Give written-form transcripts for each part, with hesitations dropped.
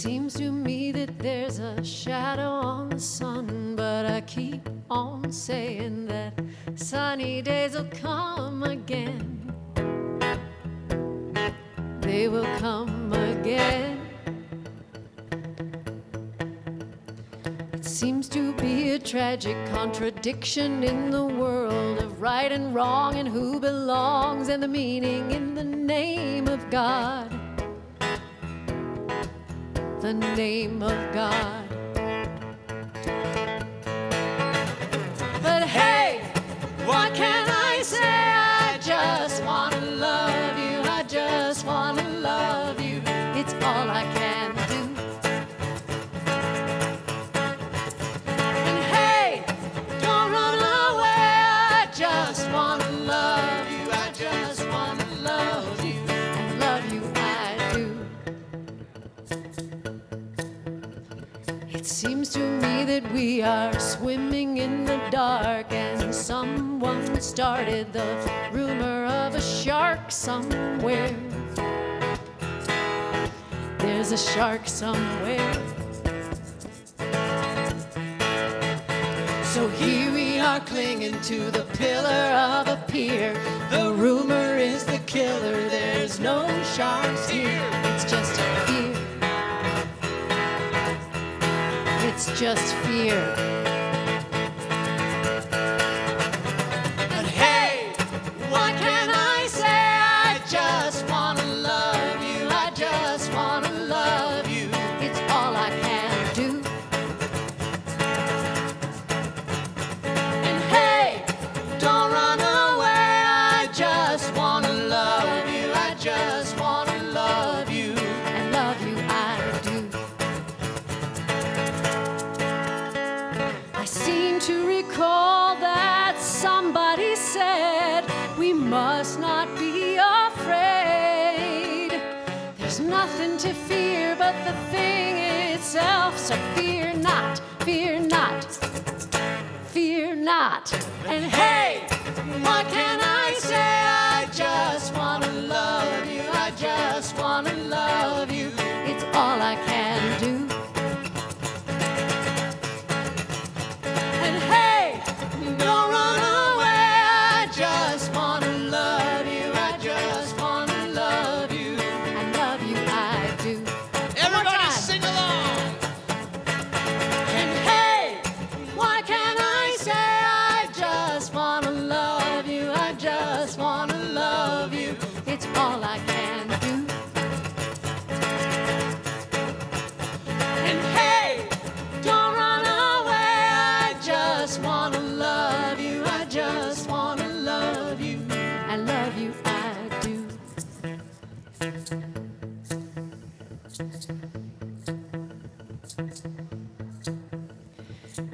Seems to me that there's a shadow on the sun, but I keep on saying that sunny days will come again. They will come again. It seems to be a tragic contradiction in the world of right and wrong and who belongs and the meaning in the name of God. The name of God. But hey, what can I say? I just want to love you. I just want to love you. It's all I can do. And hey, don't run away. I just want to love you. I just want to love you. And love you I do. It seems to me that we are swimming in the dark, and someone started the rumor of a shark somewhere. There's a shark somewhere. So here we are clinging to the pillar of a pier. The rumor is the killer. There's no sharks here. It's just fear. It's just fear. But hey, what can I say? I just want to love you. I just want to love you. It's all I can do. And hey, don't run away. I just want to love you. I just want to love you. And love you I do. I seem to recall that somebody said we must not be afraid. There's nothing to fear but the thing itself. So fear not, fear not, fear not. And hey, what can I say? I just want to love you. I just want to love you. It's all I can do. Don't run away. I just want to love you. I just want to love you. And love you I do. Everybody sing along. And hey, what can I say? I just want to love you. I just want to love you. It's all I can do. And hey, don't run away. I just want to love you. I just want to love you. And love you I do.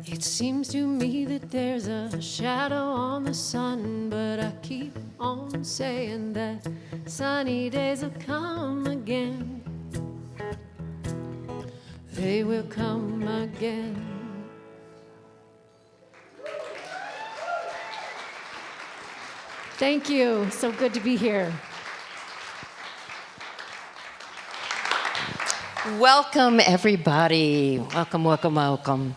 It seems to me that there's a shadow on the sun, but I keep on saying that sunny days will come again. They will come again. Thank you. So good to be here. Welcome, everybody. Welcome, welcome, welcome.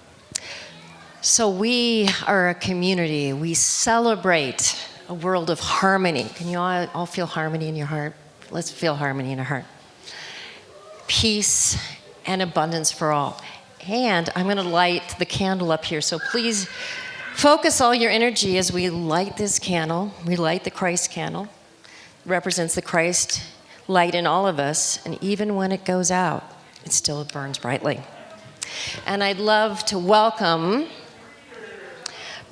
So we are a community. We celebrate a world of harmony. Can you all feel harmony in your heart? Let's feel harmony in our heart. Peace and abundance for all. And I'm going to light the candle up here, so please focus all your energy as we light this candle. We light the Christ candle. It represents the Christ light in all of us, and even when it goes out, it still burns brightly. And I'd love to welcome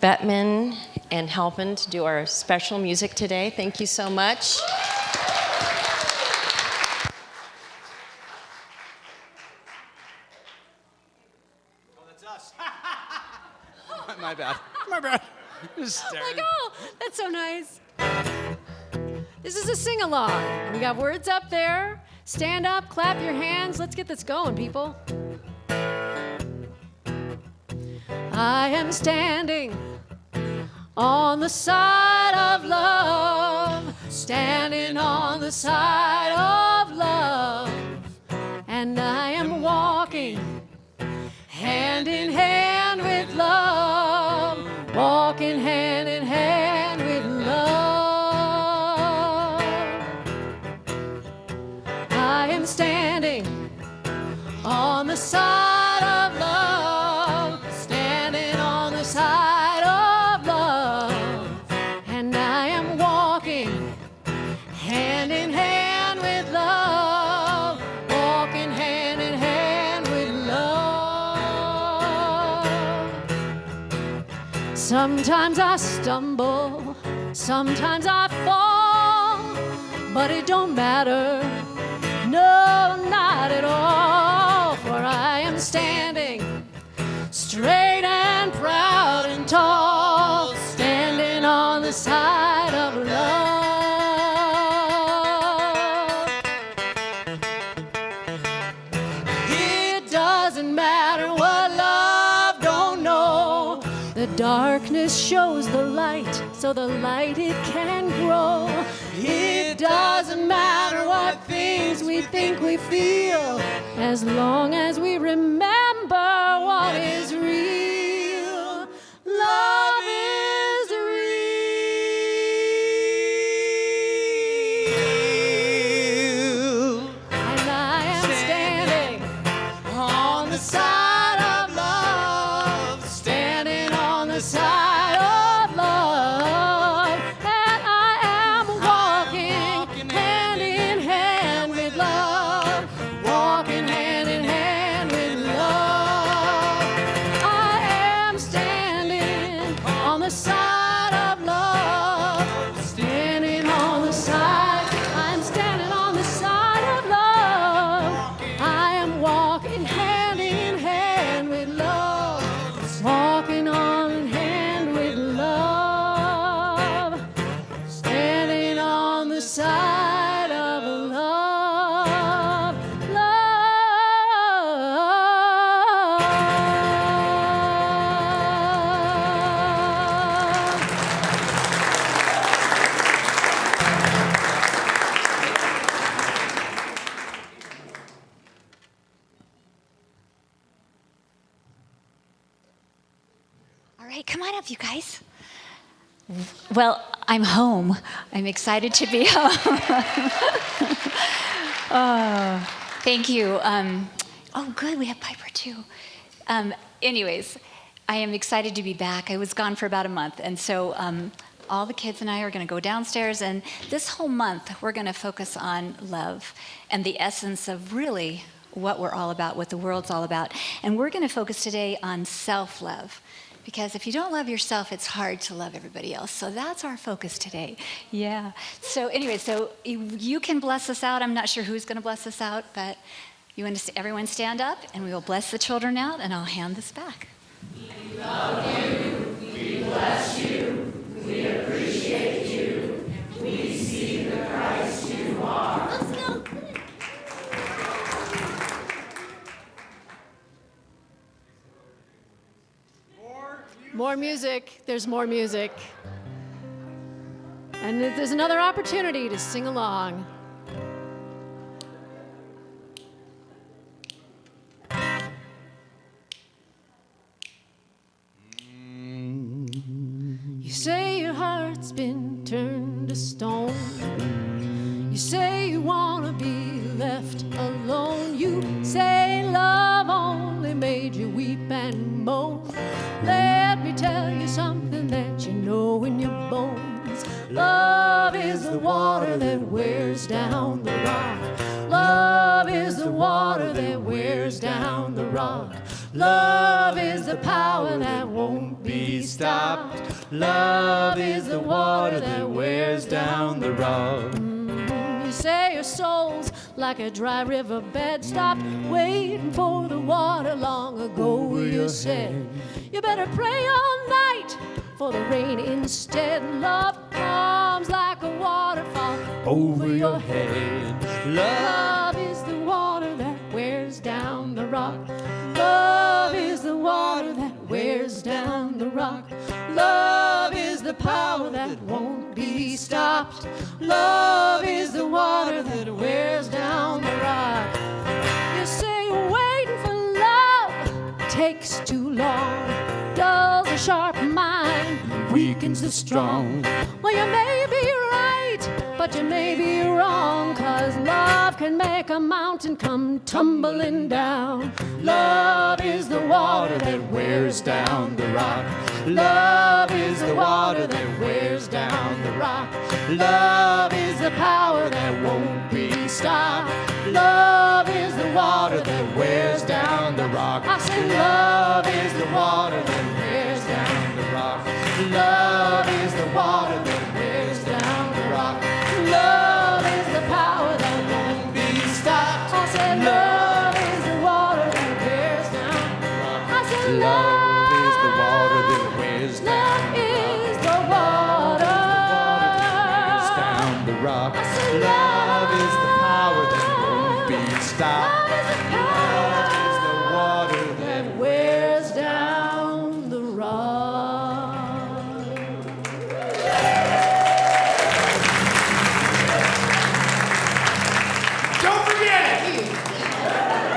Bettman and Halpin to do our special music today. Thank you so much. Oh, that's us. My bad. My bad. Just staring. Like, oh, that's so nice. This is a sing-along. We got words up there. Stand up, clap your hands. Let's get this going, people. I am standing on the side of love, standing on the side of love, and I am walking hand in hand with love, walking hand in hand with love. I am standing on the side of love, standing on the side of love, and I am walking hand in hand with love, walking hand in hand with love. Sometimes I stumble, sometimes I fall, but it don't matter, no, not at all, for I am standing straight and proud and tall, standing on the side of love. It doesn't matter what love don't know. The darkness shows the light, so the light it can grow. It doesn't matter what things we think we feel, as long as we remember what is real. Love is real. And I am standing on the side of love, standing on the side of love, and I am walking hand in hand with love, walking hand in hand with love. I am standing on the side of love, standing on the side. I'm standing on the side of love. I am walking hand in hand with love, walking on hand with love, standing on the side of love, love. All right, come on up, you guys. Well, I'm home. I'm excited to be home. Oh, thank you. Oh, good, we have Piper too. Anyways, I am excited to be back. I was gone for about a month, and so all the kids and I are going to go downstairs, and this whole month we're going to focus on love and the essence of really what we're all about, what the world's all about. And we're going to focus today on self-love. Because if you don't love yourself, it's hard to love everybody else. So that's our focus today. Yeah. So anyway, so you can bless us out. I'm not sure who's going to bless us out, but you want to everyone stand up, and we will bless the children out, and I'll hand this back. We love you, we bless you, we appreciate you, we see the Christ you are. Let's go. More music, there's more music. And there's another opportunity to sing along. You say your heart's been turned to stone. You say you wanna be left alone. You say love only made you weep and moan. Let me tell you something that you know in your bones. Love is the water that wears down the rock. Love is the water that wears down the rock. Love is the power that won't be stopped. Love is the water that wears down the rock. You say your soul's like a dry riverbed. Stopped waiting for the water long ago. You said you better pray all night for the rain instead. Love comes like a waterfall over your head. Love is the water that wears down the rock. Love is the water that wears down the rock. Love is the power that won't be stopped. Love is the water that wears down the rock. You say you're waiting for love takes too long, dulls a sharp mind, Weakens the strong. Well, you may be right, but you may be wrong, 'cause love can make a mountain come tumbling down. Love is the water that wears down the rock. Love is the water that wears down the rock. Love is the power that won't be stopped. Love is the water that wears down the rock. I say love is the water that wears down the rock. Love is the water that wears down the rock. Love is the power that won't be stopped. I said love is the water that wears down the rock. I said love is the water that wears down love is the water. down the rock. I said Love is the power that won't be stopped. love is the power Love is the water that that wears down the rock. Don't forget it!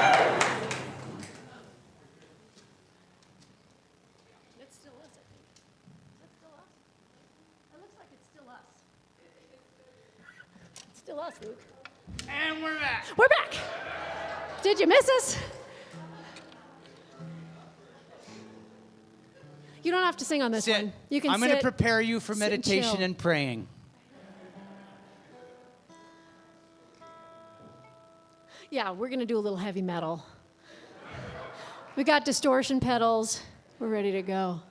It's still us, I think. Is that still us? It looks like it's still us. It's still us, Luke. And we're back. We're back. Did you miss us? You don't have to sing on this Sit. one. You can I'm going to sit, prepare you for sit and meditation chill. and praying. Yeah, we're going to do a little heavy metal. We got distortion pedals. We're ready to go.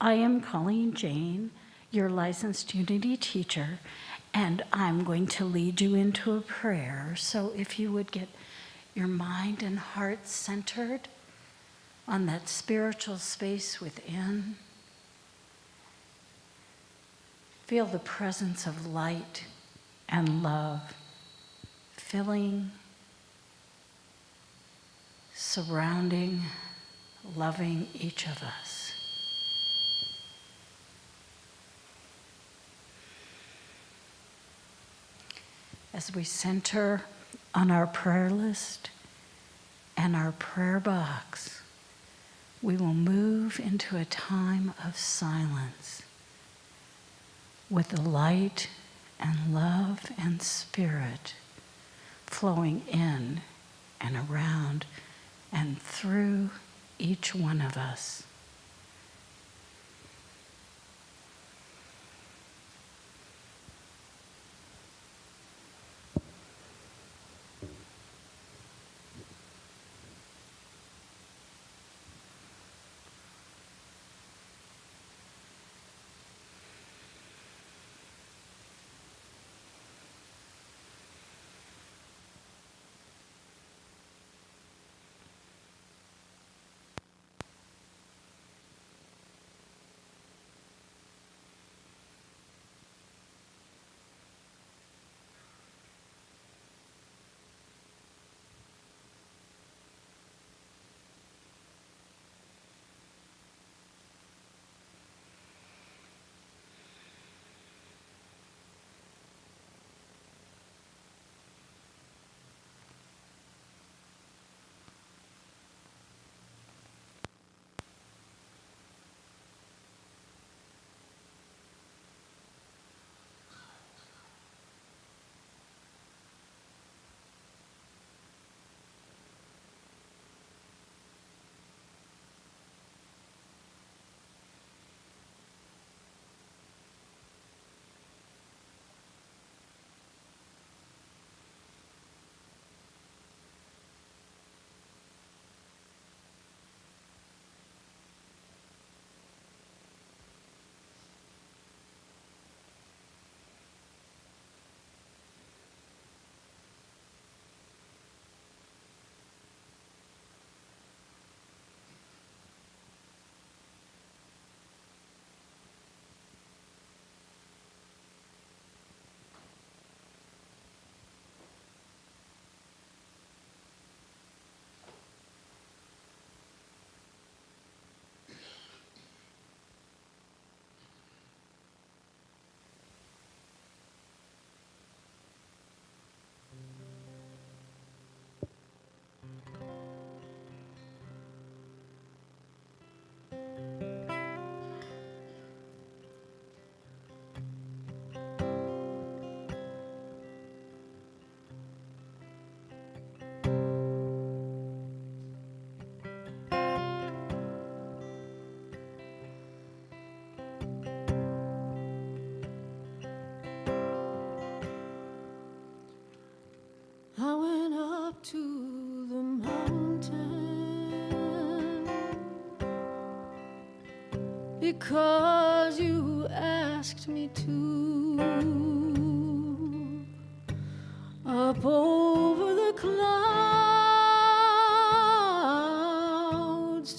I am Colleen Jane, your licensed Unity teacher, and I'm going to lead you into a prayer. So if you would get your mind and heart centered on that spiritual space within, feel the presence of light and love filling, surrounding, loving each of us. As we center on our prayer list and our prayer box, we will move into a time of silence with the light and love and spirit flowing in and around and through each one of us. I went up to the mountain because you asked me to. Up over the clouds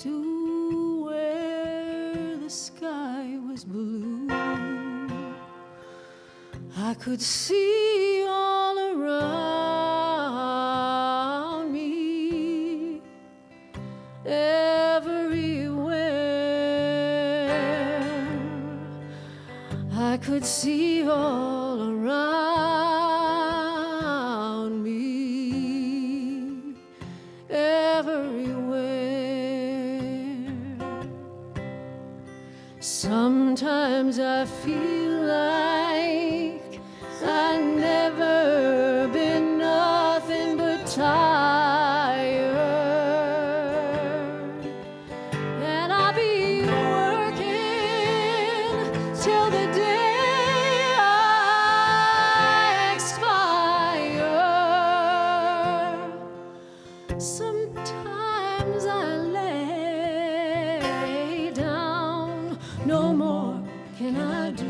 to where the sky was blue. I could see all around me, everywhere. I could see all around me, everywhere. Sometimes I feel like I've never been nothing but tired, and I'll be working till the day I expire. Sometimes I lay down, no can I do?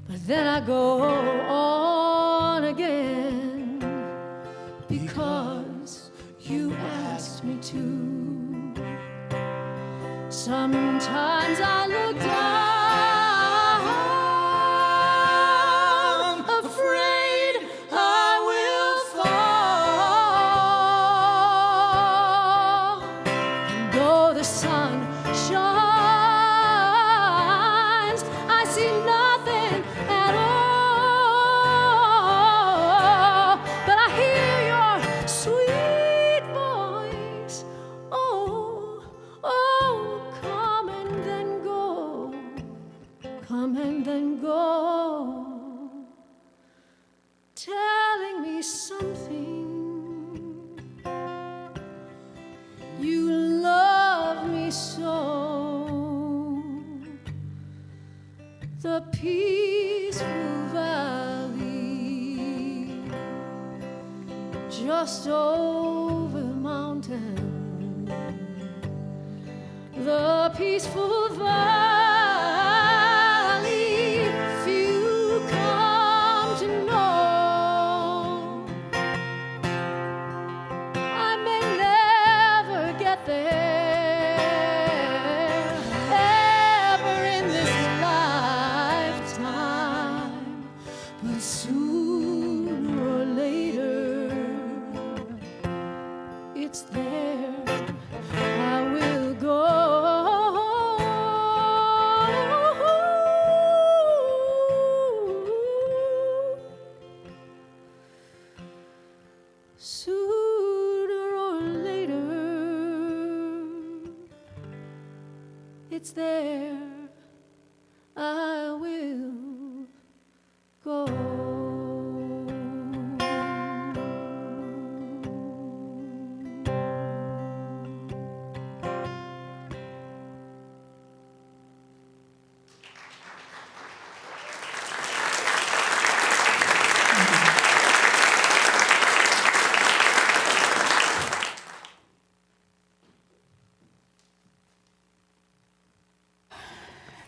But then I go on again because you asked me to. Sometimes I look down, afraid I will fall. And though the sun shines, I see nothing at all. But I hear your sweet voice. Oh, oh, come and then go. Come and then go. Telling me something. You love me so. The peaceful valley just over the mountain. The peaceful valley few come to know. I may never get there, ever in this lifetime, but sooner or later, it's there. I will go. Sooner or later, it's there. I will go.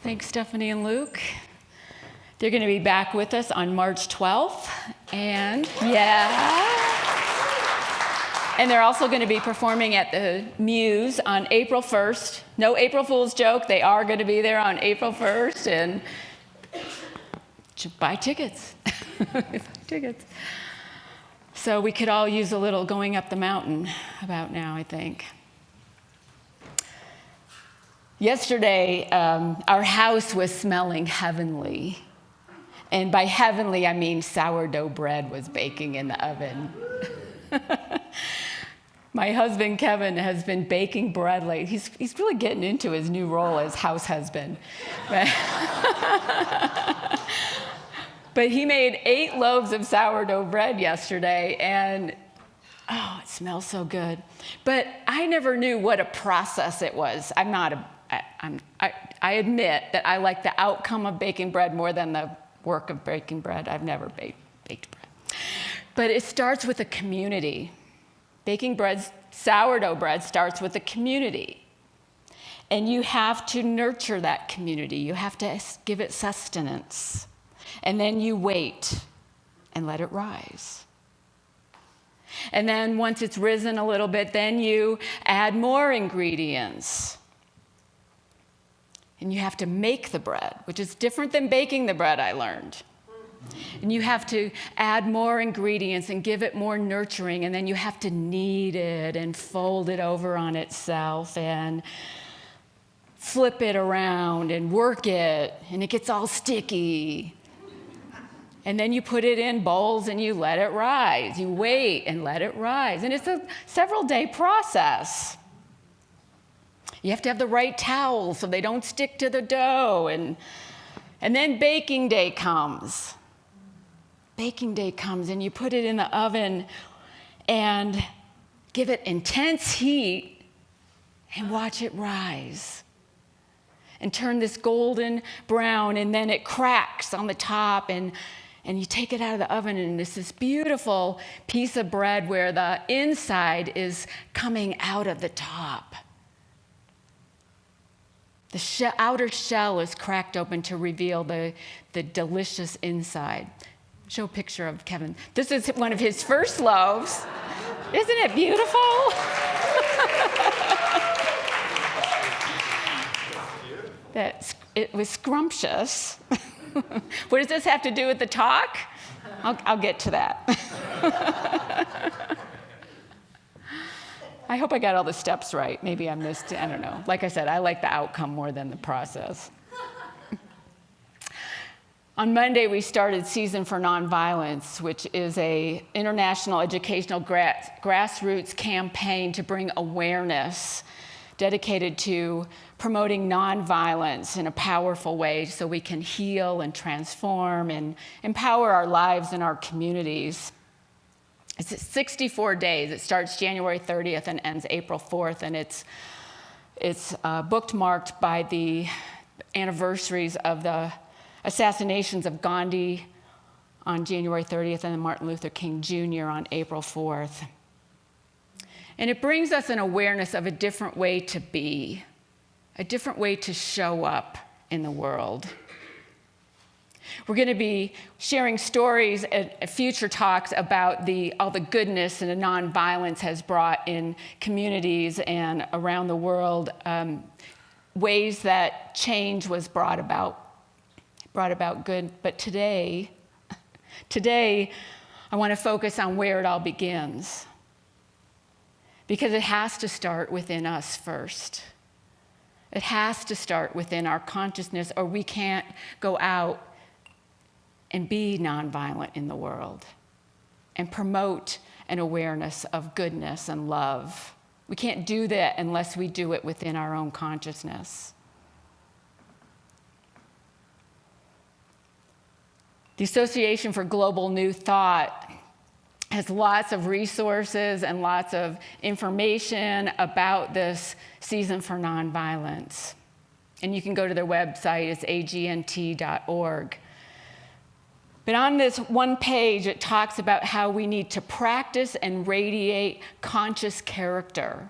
Thanks, Stephanie and Luke. They're going to be back with us on March 12th. And they're also going to be performing at the Muse on April 1st. No April Fool's joke. They are going to be there on April 1st. And buy tickets. Buy tickets. So we could all use a little going up the mountain about now, I think. Yesterday, our house was smelling heavenly. And by heavenly, I mean sourdough bread was baking in the oven. My husband, Kevin, has been baking bread lately. He's really getting into his new role as house husband. But he made 8 loaves of sourdough bread yesterday, and oh, it smells so good. But I never knew what a process it was. I admit that I like the outcome of baking bread more than the work of baking bread. I've never baked bread. But it starts with a community. Baking bread, sourdough bread starts with a community. And you have to nurture that community. You have to give it sustenance. And then you wait and let it rise. And then once it's risen a little bit, then you add more ingredients. And you have to make the bread, which is different than baking the bread, I learned. And you have to add more ingredients and give it more nurturing, and then you have to knead it and fold it over on itself and flip it around and work it, and it gets all sticky. And then you put it in bowls and you let it rise. You wait and let it rise. And it's a several-day process. You have to have the right towels so they don't stick to the dough. And then baking day comes. Baking day comes, and you put it in the oven and give it intense heat and watch it rise and turn this golden brown, and then it cracks on the top, and you take it out of the oven, and it's this beautiful piece of bread where the inside is coming out of the top. The outer shell is cracked open to reveal the delicious inside. Show a picture of Kevin. This is one of his first loaves. Isn't it beautiful? It was scrumptious. What does this have to do with the talk? I'll get to that. I hope I got all the steps right. Maybe I missed, I don't know. Like I said, I like the outcome more than the process. On Monday, we started Season for Nonviolence, which is an international educational grassroots campaign to bring awareness dedicated to promoting nonviolence in a powerful way so we can heal and transform and empower our lives and our communities. It's 64 days. It starts January 30th and ends April 4th, and it's bookmarked by the anniversaries of the assassinations of Gandhi on January 30th and Martin Luther King Jr. on April 4th. And it brings us an awareness of a different way to be, a different way to show up in the world. We're going to be sharing stories at future talks about all the goodness and the nonviolence has brought in communities and around the world, ways that change was brought about good. But today, I want to focus on where it all begins. Because it has to start within us first. It has to start within our consciousness, or we can't go out and be nonviolent in the world and promote an awareness of goodness and love. We can't do that unless we do it within our own consciousness. The Association for Global New Thought has lots of resources and lots of information about this Season for Nonviolence. And you can go to their website, it's agnt.org. But on this one page, it talks about how we need to practice and radiate conscious character.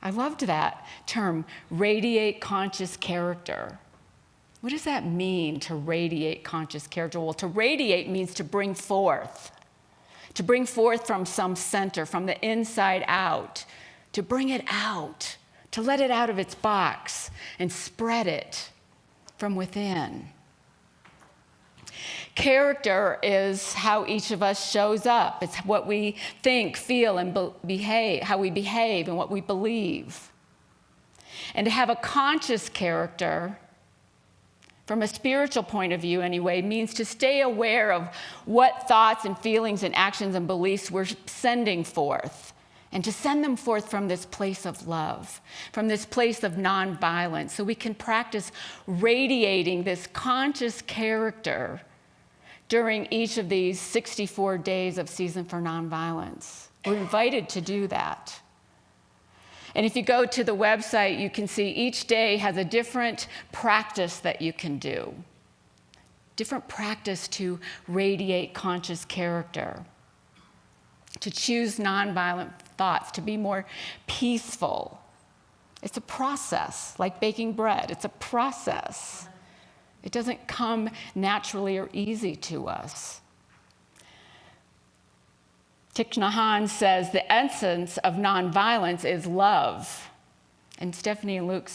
I loved that term, radiate conscious character. What does that mean, to radiate conscious character? Well, to radiate means to bring forth from some center, from the inside out, to bring it out, to let it out of its box and spread it from within. Character is how each of us shows up. It's what we think, feel, and behave, how we behave and what we believe. And to have a conscious character, from a spiritual point of view anyway, means to stay aware of what thoughts and feelings and actions and beliefs we're sending forth, and to send them forth from this place of love, from this place of nonviolence, so we can practice radiating this conscious character during each of these 64 days of Season for Nonviolence. We're invited to do that. And if you go to the website, you can see each day has a different practice that you can do. Different practice to radiate conscious character. To choose nonviolent thoughts, to be more peaceful. It's a process, like baking bread. It's a process. It doesn't come naturally or easy to us. Thich Nhat Hanh says the essence of nonviolence is love. And Stephanie and Luke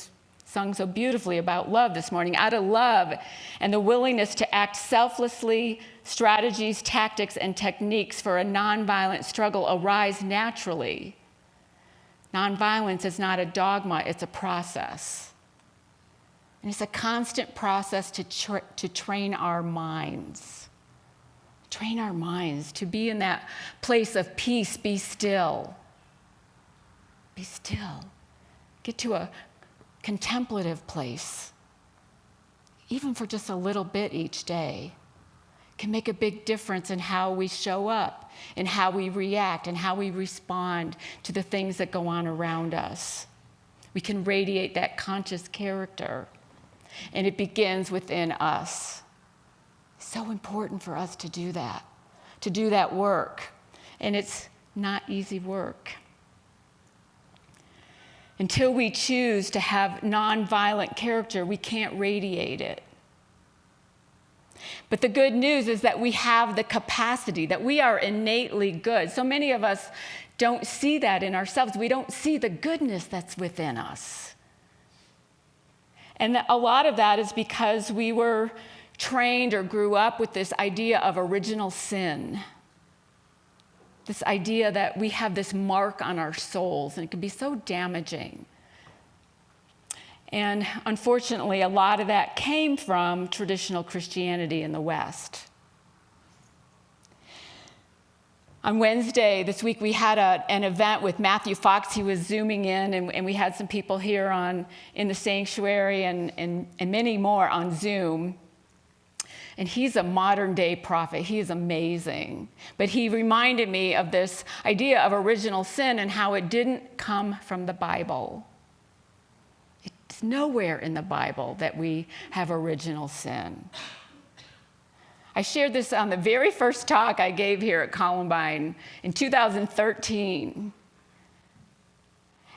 sung so beautifully about love this morning. Out of love and the willingness to act selflessly, strategies, tactics, and techniques for a nonviolent struggle arise naturally. Nonviolence is not a dogma, it's a process. And it's a constant process to train our minds. Train our minds to be in that place of peace, be still. Be still. Get to a contemplative place, even for just a little bit each day. Can make a big difference in how we show up, in how we react, and how we respond to the things that go on around us. We can radiate that conscious character, and it begins within us. So important for us to do that work. And it's not easy work. Until we choose to have nonviolent character, we can't radiate it. But the good news is that we have the capacity, that we are innately good. So many of us don't see that in ourselves. We don't see the goodness that's within us. And a lot of that is because we were trained or grew up with this idea of original sin. This idea that we have this mark on our souls, and it can be so damaging. And unfortunately, a lot of that came from traditional Christianity in the West. On Wednesday this week, we had an event with Matthew Fox. He was Zooming in, and we had some people here in the sanctuary and many more on Zoom. And he's a modern day prophet. He is amazing. But he reminded me of this idea of original sin and how it didn't come from the Bible. It's nowhere in the Bible that we have original sin. I shared this on the very first talk I gave here at Columbine in 2013.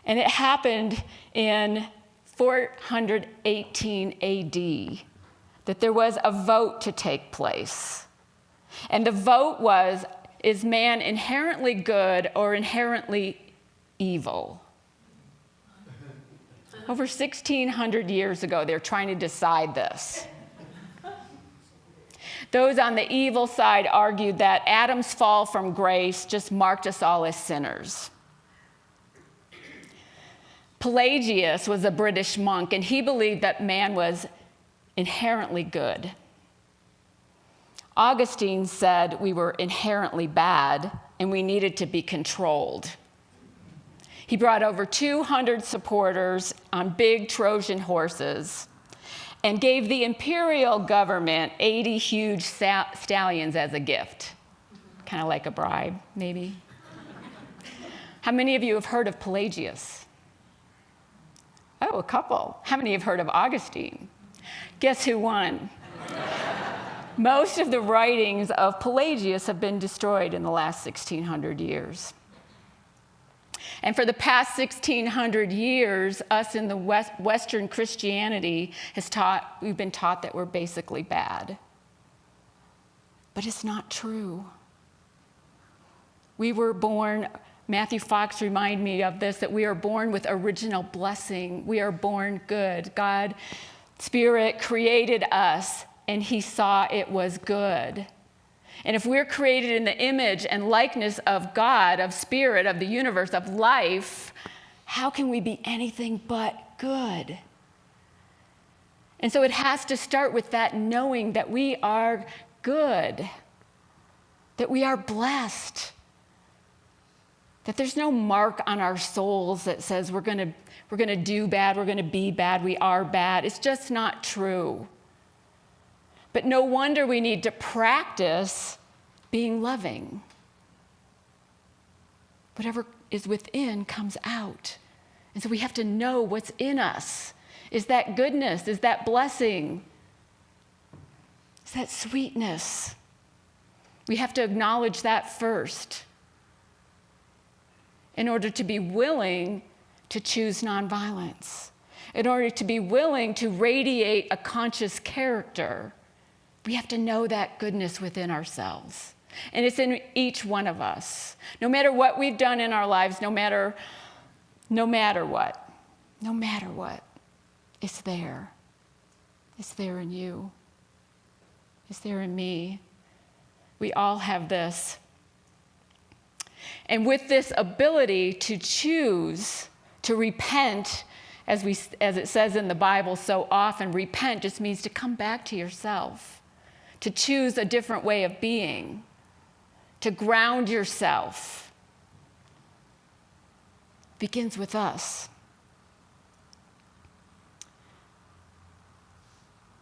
And it happened in 418 AD that there was a vote to take place. And the vote was, is man inherently good or inherently evil? Over 1,600 years ago, they're trying to decide this. Those on the evil side argued that Adam's fall from grace just marked us all as sinners. Pelagius was a British monk, and he believed that man was inherently good. Augustine said we were inherently bad and we needed to be controlled. He brought over 200 supporters on big Trojan horses and gave the imperial government 80 huge stallions as a gift. Kind of like a bribe, maybe. How many of you have heard of Pelagius? Oh, a couple. How many have heard of Augustine? Guess who won? Most of the writings of Pelagius have been destroyed in the last 1,600 years. And for the past 1,600 years, us in the Western Christianity we've been taught that we're basically bad. But it's not true. We were born, Matthew Fox reminded me of this, that we are born with original blessing. We are born good. God, Spirit created us, and he saw it was good. And if we're created in the image and likeness of God, of Spirit, of the universe, of life, how can we be anything but good? And so it has to start with that knowing that we are good, that we are blessed, that there's no mark on our souls that says we're going to do bad, we're going to be bad, we are bad. It's just not true. But no wonder we need to practice being loving. Whatever is within comes out. And so we have to know what's in us. Is that goodness? Is that blessing? Is that sweetness? We have to acknowledge that first in order to be willing to choose nonviolence, in order to be willing to radiate a conscious character. We have to know that goodness within ourselves. And it's in each one of us. No matter what we've done in our lives, no matter what, it's there. It's there in you. It's there in me. We all have this. And with this ability to choose, to repent, as it says in the Bible so often, repent just means to come back to yourself. To choose a different way of being, to ground yourself, begins with us.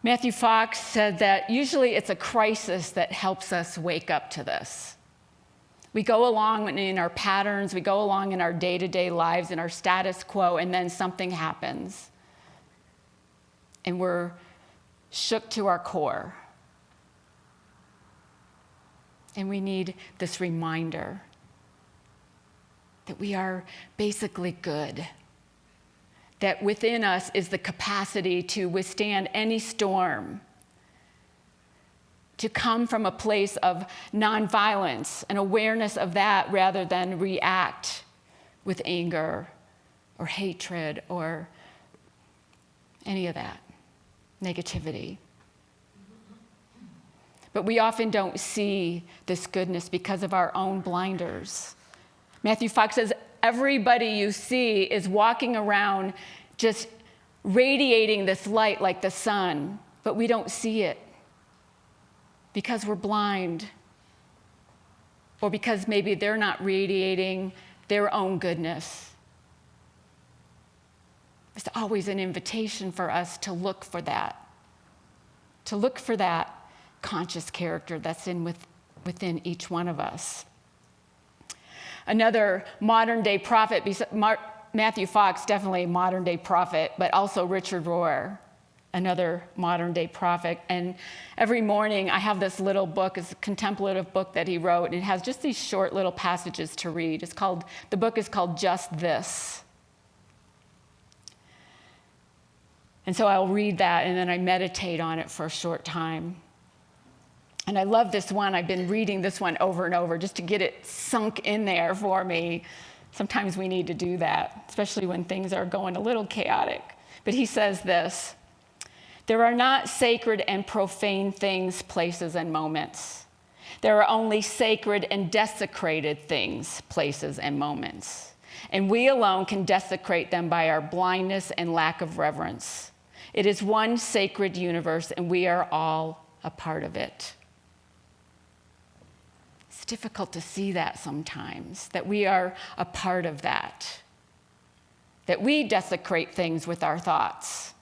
Matthew Fox said that usually it's a crisis that helps us wake up to this. We go along in our patterns, we go along in our day-to-day lives, in our status quo, and then something happens. And we're shook to our core. And we need this reminder that we are basically good. that within us is the capacity to withstand any storm, to come from a place of nonviolence, an awareness of that rather than react with anger or hatred or any of that negativity. But we often don't see this goodness because of our own blinders. Matthew Fox says, everybody you see is walking around just radiating this light like the sun, but we don't see it because we're blind, or because maybe they're not radiating their own goodness. It's always an invitation for us to look for that conscious character that's within each one of us. Another modern day prophet, Matthew Fox, definitely a modern day prophet, but also Richard Rohr, another modern day prophet. And every morning I have this little book, it's a contemplative book that he wrote, and it has just these short little passages to read. The book is called Just This. And so I'll read that and then I meditate on it for a short time. And I love this one. I've been reading this one over and over just to get it sunk in there for me. Sometimes we need to do that, especially when things are going a little chaotic. But he says this: there are not sacred and profane things, places, and moments. There are only sacred and desecrated things, places, and moments. And we alone can desecrate them by our blindness and lack of reverence. It is one sacred universe, and we are all a part of it. It's difficult to see that sometimes, that we are a part of that we desecrate things with our thoughts,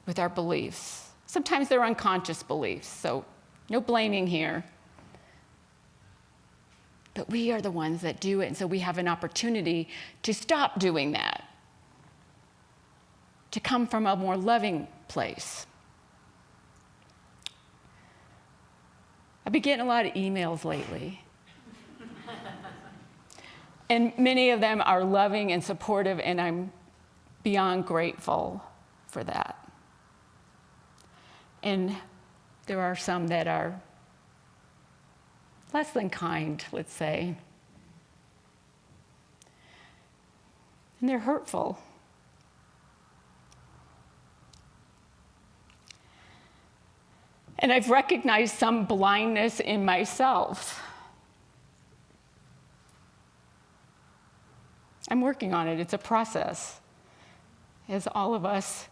with our beliefs. Sometimes they're unconscious beliefs, so no blaming here. But we are the ones that do it, and so we have an opportunity to stop doing that, to come from a more loving place. I've been getting a lot of emails lately. And many of them are loving and supportive, and I'm beyond grateful for that. And there are some that are less than kind, let's say. And they're hurtful. And I've recognized some blindness in myself. I'm working on it. It's a process. As all of us,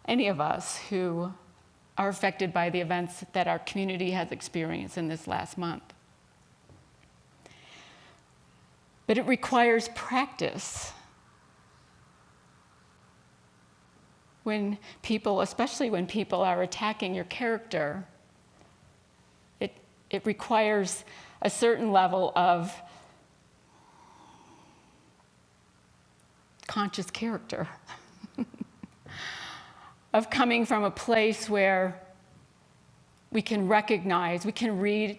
any of us who are affected by the events that our community has experienced in this last month. But it requires practice. When people, especially when people are attacking your character, it requires a certain level of conscious character, of coming from a place where we can recognize, we can read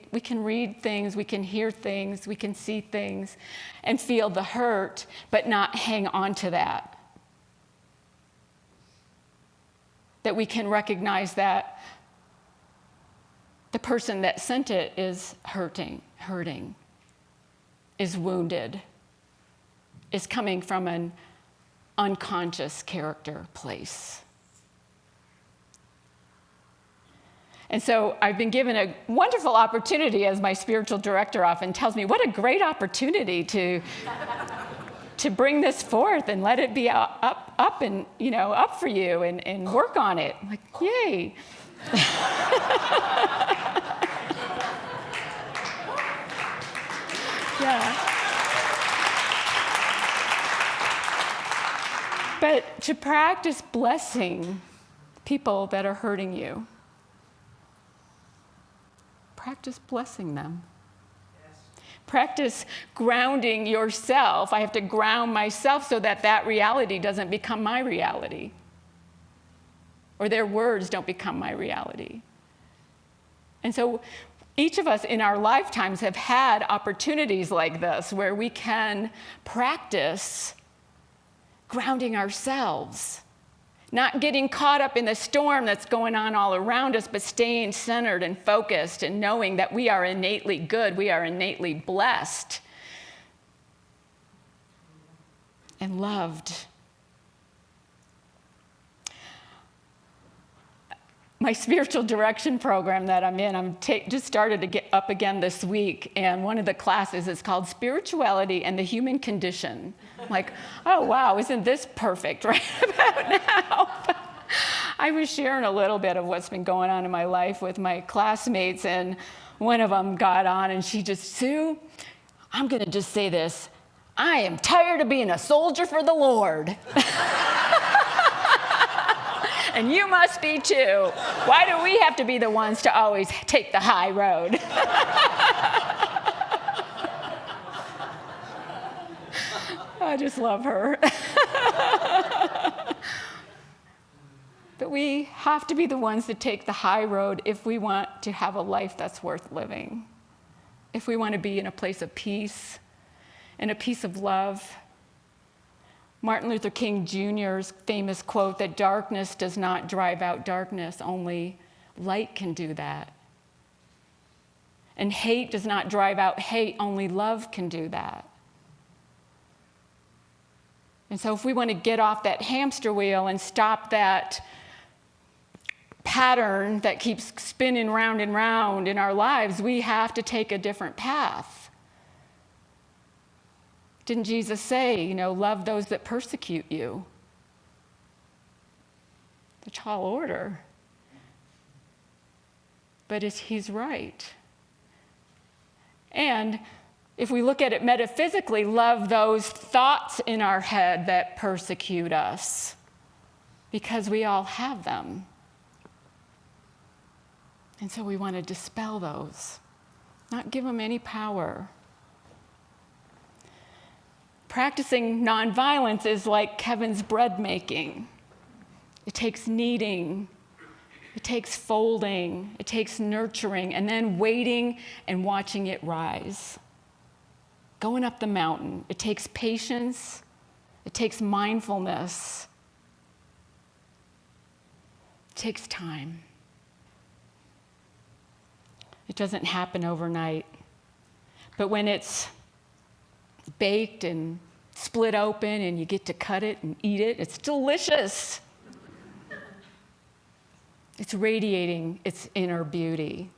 things, we can hear things, we can see things, and feel the hurt, but not hang on to that. That we can recognize that the person that sent it is hurting, is wounded, is coming from an unconscious character place. And so I've been given a wonderful opportunity, as my spiritual director often tells me, what a great opportunity to bring this forth and let it be up and, up for you and work on it. I'm like, yay. Yeah. But to practice blessing people that are hurting you. Practice blessing them. Yes. Practice grounding yourself. I have to ground myself so that reality doesn't become my reality. Or their words don't become my reality. And so each of us in our lifetimes have had opportunities like this where we can practice grounding ourselves, not getting caught up in the storm that's going on all around us, but staying centered and focused and knowing that we are innately good, we are innately blessed and loved. My spiritual direction program that I'm in, just started to get up again this week, and one of the classes is called Spirituality and the Human Condition. I'm like, oh wow, isn't this perfect right about now? I was sharing a little bit of what's been going on in my life with my classmates, and one of them got on and she just, Sue, I'm gonna just say this, I am tired of being a soldier for the Lord. And you must be too. Why do we have to be the ones to always take the high road? I just love her. But we have to be the ones to take the high road if we want to have a life that's worth living. If we want to be in a place of peace and a piece of love. Martin Luther King Jr.'s famous quote that darkness does not drive out darkness, only light can do that. And hate does not drive out hate, only love can do that. And so if we want to get off that hamster wheel and stop that pattern that keeps spinning round and round in our lives, we have to take a different path. Didn't Jesus say, love those that persecute you? The tall order. But he's right. And if we look at it metaphysically, love those thoughts in our head that persecute us, because we all have them. And so we want to dispel those, not give them any power. Practicing nonviolence is like Kevin's bread making. It takes kneading, it takes folding, it takes nurturing, and then waiting and watching it rise. Going up the mountain, it takes patience, it takes mindfulness, it takes time. It doesn't happen overnight. But when it's baked and split open and you get to cut it and eat it, it's delicious. It's radiating its inner beauty.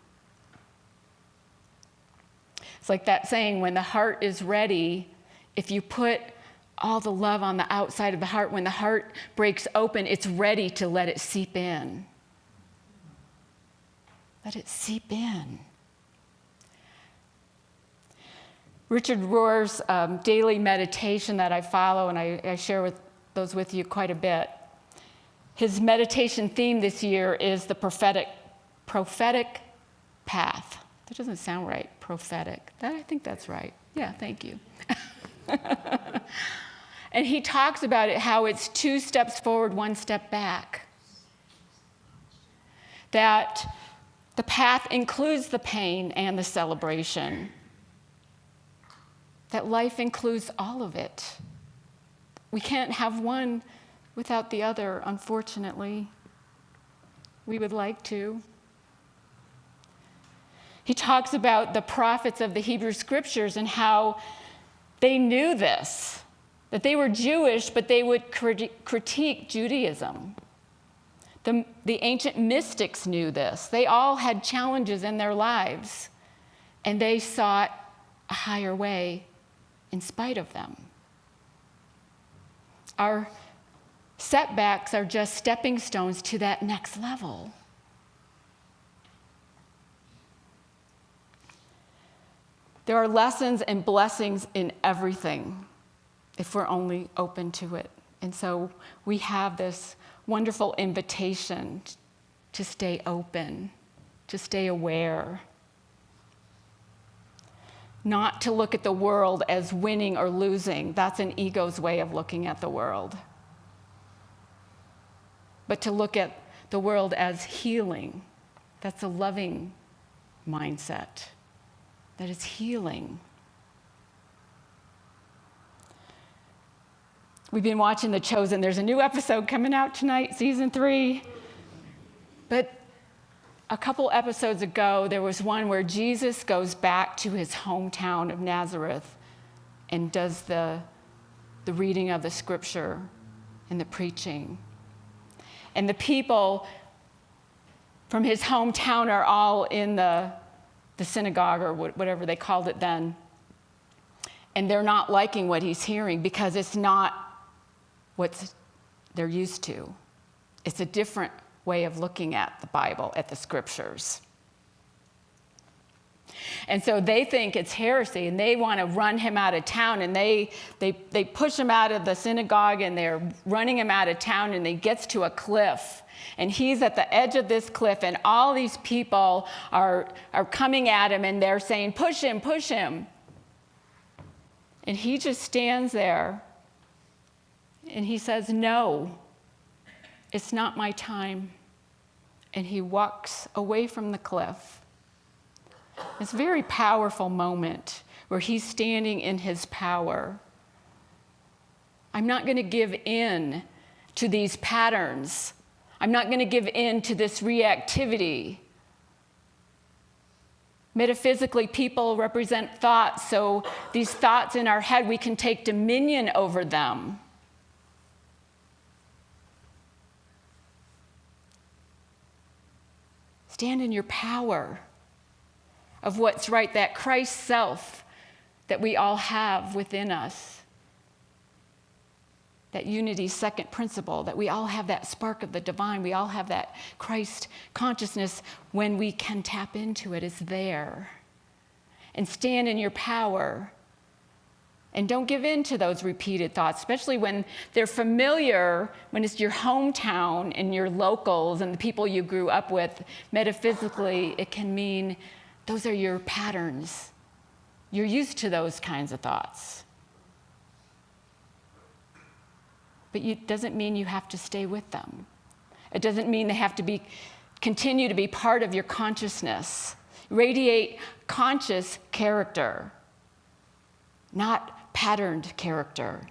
It's like that saying, when the heart is ready, if you put all the love on the outside of the heart, when the heart breaks open, it's ready to let it seep in. Let it seep in. Richard Rohr's daily meditation that I follow, and I share those with you quite a bit. His meditation theme this year is the prophetic path. That doesn't sound right, prophetic. I think that's right. Yeah, thank you. And he talks about it, how it's 2 steps forward, 1 step back. That the path includes the pain and the celebration. That life includes all of it. We can't have one without the other, unfortunately. We would like to. He talks about the prophets of the Hebrew Scriptures and how they knew this, that they were Jewish, but they would critique Judaism. The ancient mystics knew this. They all had challenges in their lives, and they sought a higher way in spite of them. Our setbacks are just stepping stones to that next level. There are lessons and blessings in everything if we're only open to it. And so we have this wonderful invitation to stay open, to stay aware. Not to look at the world as winning or losing. That's an ego's way of looking at the world. But to look at the world as healing. That's a loving mindset. That is healing. We've been watching The Chosen. There's a new episode coming out tonight, season 3. But a couple episodes ago, there was one where Jesus goes back to his hometown of Nazareth and does the reading of the scripture and the preaching. And the people from his hometown are all in the synagogue, or whatever they called it then. And they're not liking what he's hearing because it's not what they're used to. It's a different way of looking at the Bible, at the scriptures. And so they think it's heresy, and they want to run him out of town, and they push him out of the synagogue, and they're running him out of town, and he gets to a cliff. And he's at the edge of this cliff, and all these people are coming at him, and they're saying, push him, push him. And he just stands there, and he says, no, it's not my time. And he walks away from the cliff. It's a very powerful moment where he's standing in his power. I'm not going to give in to these patterns. I'm not going to give in to this reactivity. Metaphysically, people represent thoughts, so these thoughts in our head, we can take dominion over them. Stand in your power of what's right, that Christ self that we all have within us. That unity second principle, that we all have that spark of the divine. We all have that Christ consciousness. When we can tap into it, it's there. And stand in your power. And don't give in to those repeated thoughts, especially when they're familiar, when it's your hometown and your locals and the people you grew up with. Metaphysically, it can mean those are your patterns. You're used to those kinds of thoughts. But it doesn't mean you have to stay with them. It doesn't mean they have to continue to be part of your consciousness. Radiate conscious character, not patterned character.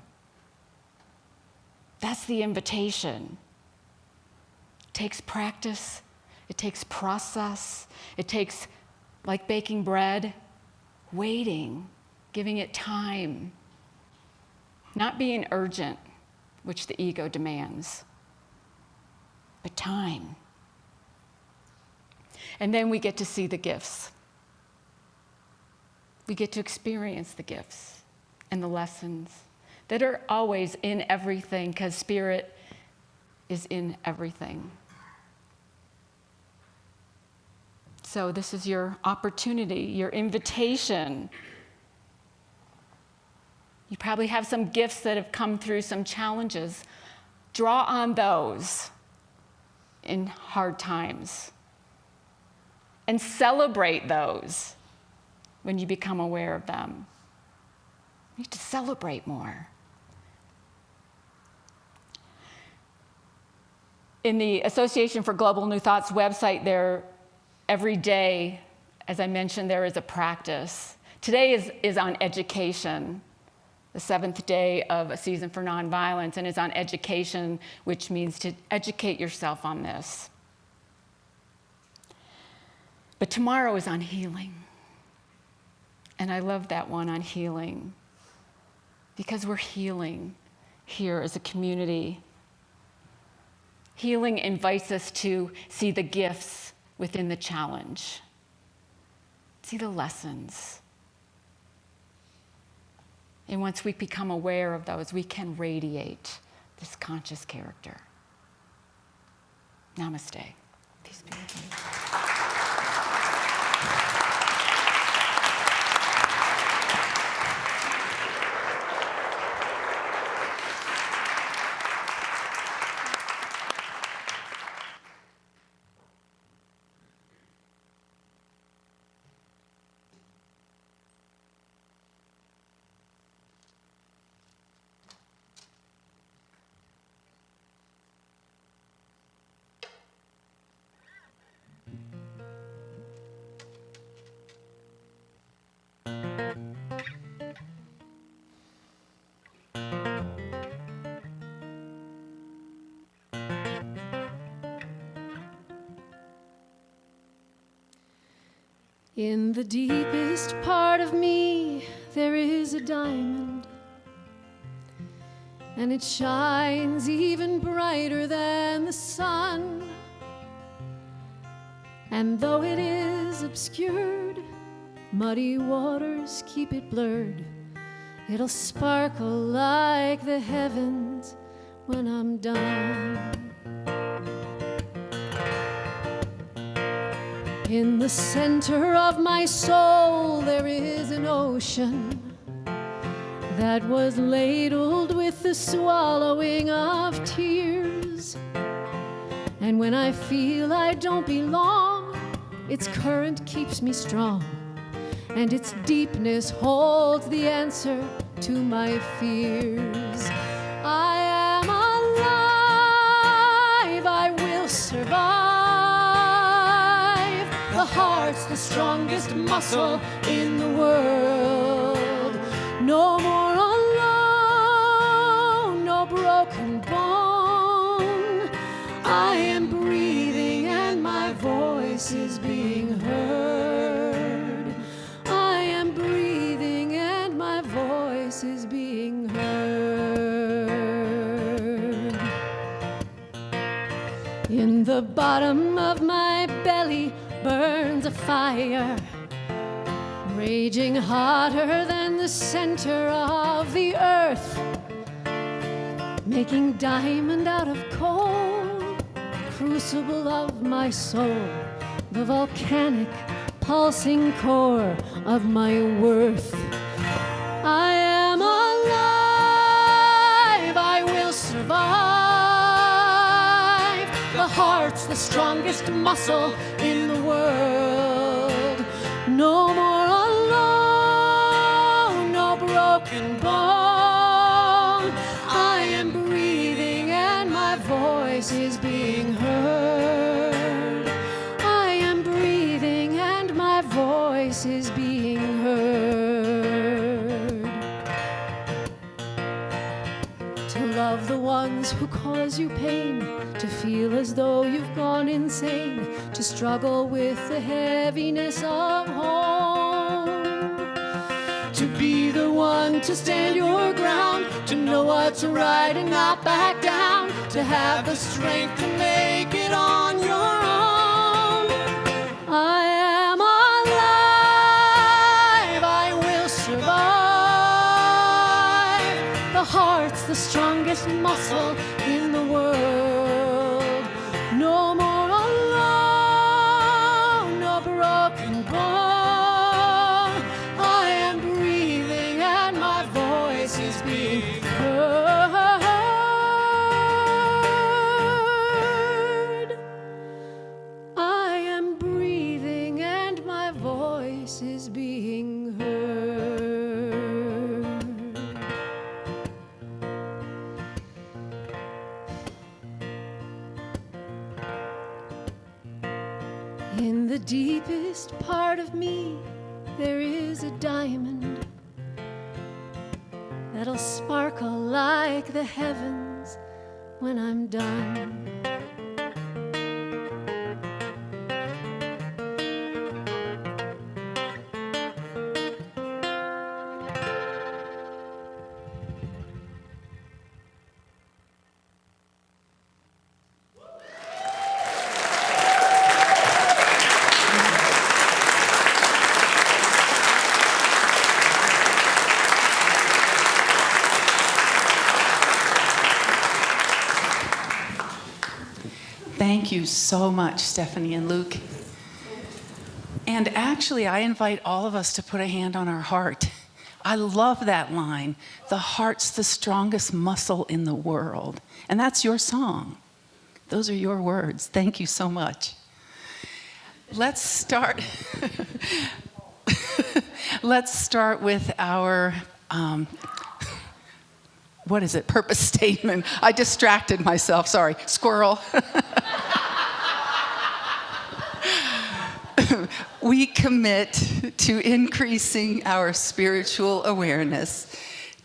That's the invitation. It takes practice. It takes process. It takes, like baking bread, waiting, giving it time. Not being urgent, which the ego demands, but time. And then we get to see the gifts. We get to experience the gifts and the lessons that are always in everything, because Spirit is in everything. So this is your opportunity, your invitation. You probably have some gifts that have come through some challenges. Draw on those in hard times. And celebrate those when you become aware of them. You need to celebrate more. In the Association for Global New Thought's website, there every day, as I mentioned, there is a practice. Today is on education, the 7th day of a season for nonviolence, and is on education, which means to educate yourself on this. But tomorrow is on healing. And I love that one on healing, because we're healing here as a community. Healing invites us to see the gifts within the challenge, see the lessons. And once we become aware of those, we can radiate this conscious character. Namaste. Peace be with you. In the deepest part of me, there is a diamond, and it shines even brighter than the sun. And though it is obscured, muddy waters keep it blurred, it'll sparkle like the heavens when I'm done. In the center of my soul, there is an ocean that was ladled with the swallowing of tears. And when I feel I don't belong, its current keeps me strong, and its deepness holds the answer to my fears. I am alive, I will survive. The heart's the strongest muscle in the world. No more alone, no broken bone. I am breathing and my voice is being heard. I am breathing and my voice is being heard. In the bottom of my belly burns a fire, raging hotter than the center of the earth, making diamond out of coal, crucible of my soul, the volcanic pulsing core of my worth. I am alive, I will survive. The heart's the strongest muscle in the world. No more alone, no broken bone. I am breathing and my voice is being heard. I am breathing and my voice is being heard. To love the ones who cause you pain, to feel as though you've gone insane, to struggle with the heaviness of home, to be the one to stand your ground, to know what's right and not back down, to have the strength to make it on your own. I am alive, I will survive. The heart's the strongest muscle in the world. No more alone, no broken bone. I am breathing and my voice is being heard. I am breathing and my voice is being heard. In the deepest part of me, there is a diamond that'll sparkle like the heavens when I'm done. Thank you so much, Stephanie and Luke. And actually, I invite all of us to put a hand on our heart. I love that line. The heart's the strongest muscle in the world. And that's your song. Those are your words. Thank you so much. Let's start. Let's start with our purpose statement. I distracted myself, sorry, squirrel. We commit to increasing our spiritual awareness,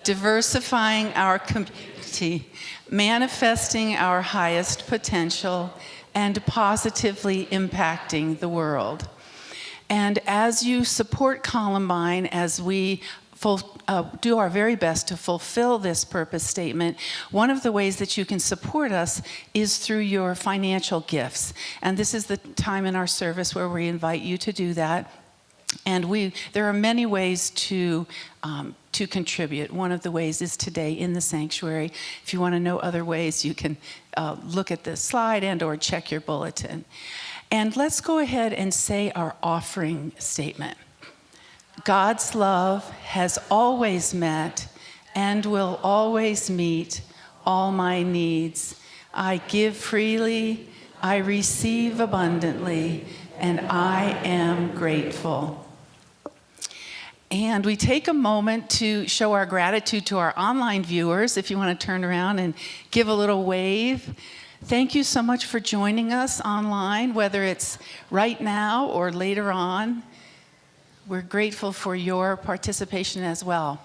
diversifying our community, manifesting our highest potential, and positively impacting the world. And as you support Columbine, as we do our very best to fulfill this purpose statement, one of the ways that you can support us is through your financial gifts. And this is the time in our service where we invite you to do that. And there are many ways to contribute. One of the ways is today in the sanctuary. If you want to know other ways, you can look at the slide and/or check your bulletin. And let's go ahead and say our offering statement. God's love has always met and will always meet all my needs. I give freely, I receive abundantly, and I am grateful. And we take a moment to show our gratitude to our online viewers. If you want to turn around and give a little wave. Thank you so much for joining us online, whether it's right now or later on. We're grateful for your participation as well.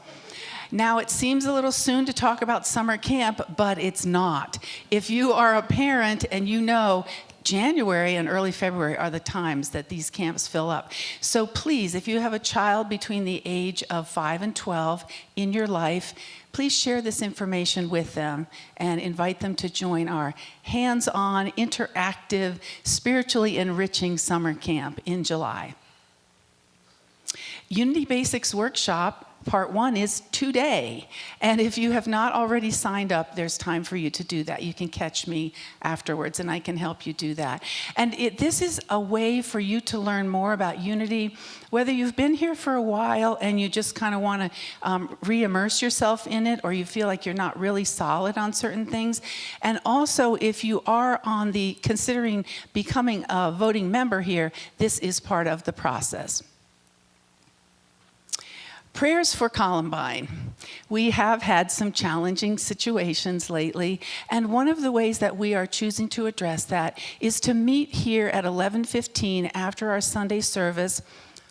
Now, it seems a little soon to talk about summer camp, but it's not. If you are a parent and you know January and early February are the times that these camps fill up. So please, if you have a child between the age of 5 and 12 in your life, please share this information with them and invite them to join our hands-on, interactive, spiritually enriching summer camp in July. Unity Basics Workshop Part 1 is today. And if you have not already signed up, there's time for you to do that. You can catch me afterwards and I can help you do that. And this is a way for you to learn more about Unity, whether you've been here for a while and you just kind of want to re-immerse yourself in it, or you feel like you're not really solid on certain things. And also, if you are considering becoming a voting member here, this is part of the process. Prayers for Columbine. We have had some challenging situations lately, and one of the ways that we are choosing to address that is to meet here at 11:15 after our Sunday service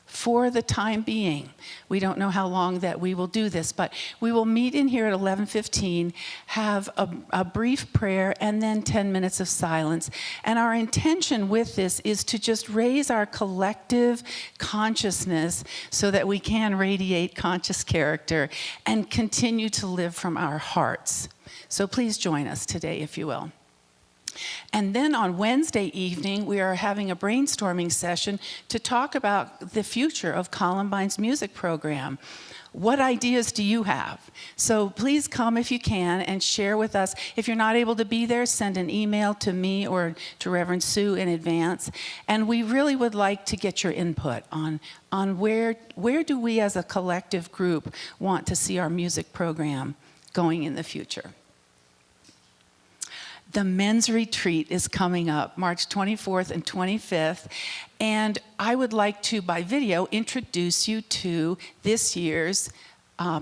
for the time being. We don't know how long that we will do this, but we will meet in here at 11:15, have a brief prayer, and then 10 minutes of silence. And our intention with this is to just raise our collective consciousness so that we can radiate conscious character and continue to live from our hearts. So please join us today, if you will. And then on Wednesday evening, we are having a brainstorming session to talk about the future of Columbine's music program. What ideas do you have? So please come if you can and share with us. If you're not able to be there, send an email to me or to Reverend Sue in advance. And we really would like to get your input on where do we as a collective group want to see our music program going in the future. The men's retreat is coming up, March 24th and 25th, and I would like to, by video, introduce you to this year's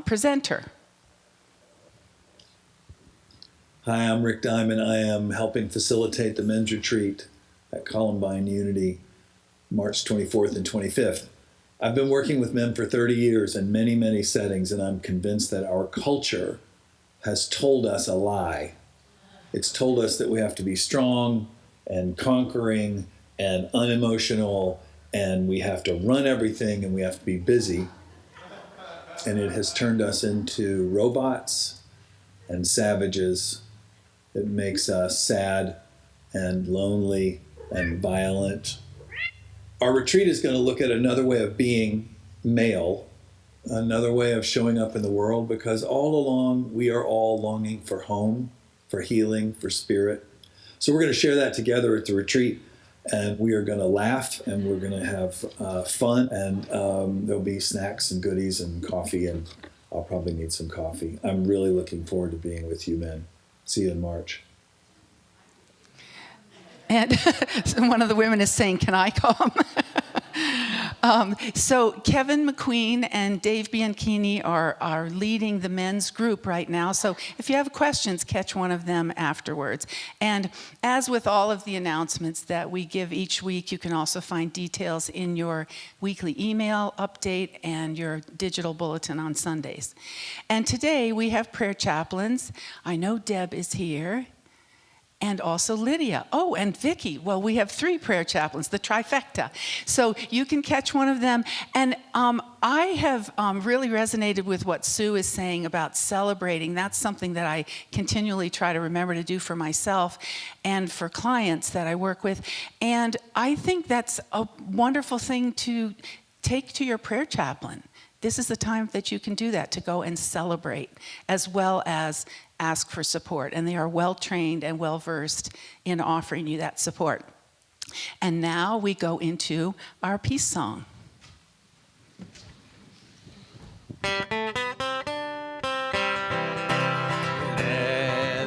presenter. Hi, I'm Rick Diamond. I am helping facilitate the men's retreat at Columbine Unity, March 24th and 25th. I've been working with men for 30 years in many, many settings, and I'm convinced that our culture has told us a lie. It's told us that we have to be strong and conquering and unemotional, and we have to run everything and we have to be busy. And it has turned us into robots and savages. It makes us sad and lonely and violent. Our retreat is going to look at another way of being male, another way of showing up in the world, because all along we are all longing for home, for healing, for spirit. So we're going to share that together at the retreat, and we are going to laugh and we're going to have fun, and there'll be snacks and goodies and coffee, and I'll probably need some coffee. I'm really looking forward to being with you men. See you in March. And one of the women is saying, can I come? So Kevin McQueen and Dave Bianchini are leading the men's group right now. So if you have questions, catch one of them afterwards. And as with all of the announcements that we give each week, you can also find details in your weekly email update and your digital bulletin on Sundays. And today we have prayer chaplains. I know Deb is here. and also Lydia. Oh, and Vicky. Well, we have 3 prayer chaplains, the trifecta. So you can catch one of them. And I have really resonated with what Sue is saying about celebrating. That's something that I continually try to remember to do for myself and for clients that I work with. And I think that's a wonderful thing to take to your prayer chaplain. This is the time that you can do that, to go and celebrate, as well as ask for support. And they are well trained and well versed in offering you that support. And now we go into our peace song. Let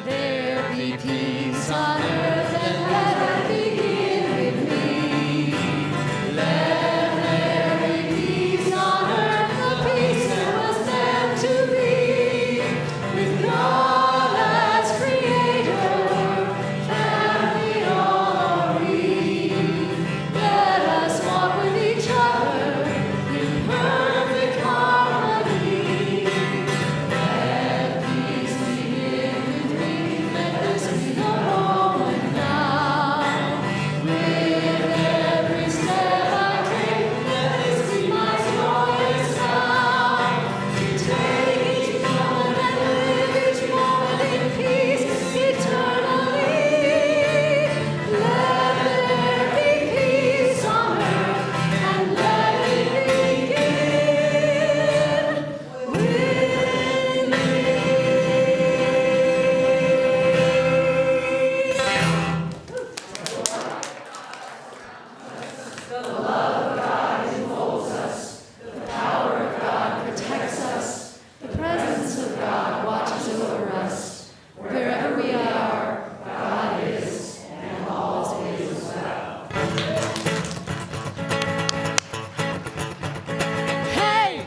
There be peace on earth and let her begin with me. Let there be peace on earth, the peace that was meant to be. With God as creator, and we all are we. Let us walk with each other in perfect harmony. Let peace begin with me. Let this be the moment now. With every step I take, let this be my joyous vow. To take each moment and live each moment in peace eternally. Let there be peace on earth, and let it begin with me. Protects us. The presence of God watches over us. Wherever we are, God is, and always is well. Hey,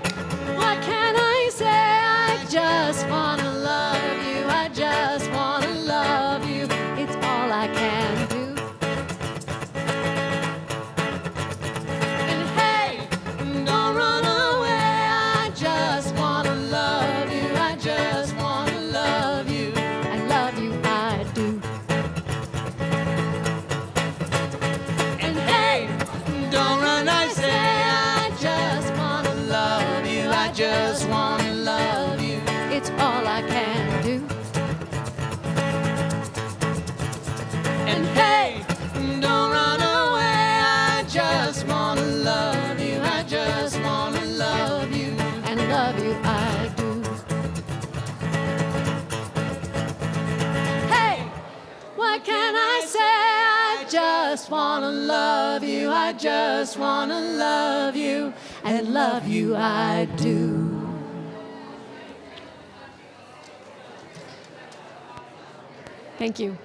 what can I say? I just wanna love you. I just wanna love you. It's all I can do. And hey, don't run away. I just wanna love you. I just wanna love you. I love you, I do. And hey, don't run, I say. I just wanna love you. I just wanna love you. It's all I can do. And hey, don't run away. I just wanna love you. I just wanna love you. And love you, I do. Hey, what can I say? I just wanna love you. I just wanna love you. And love you, I do. Thank you.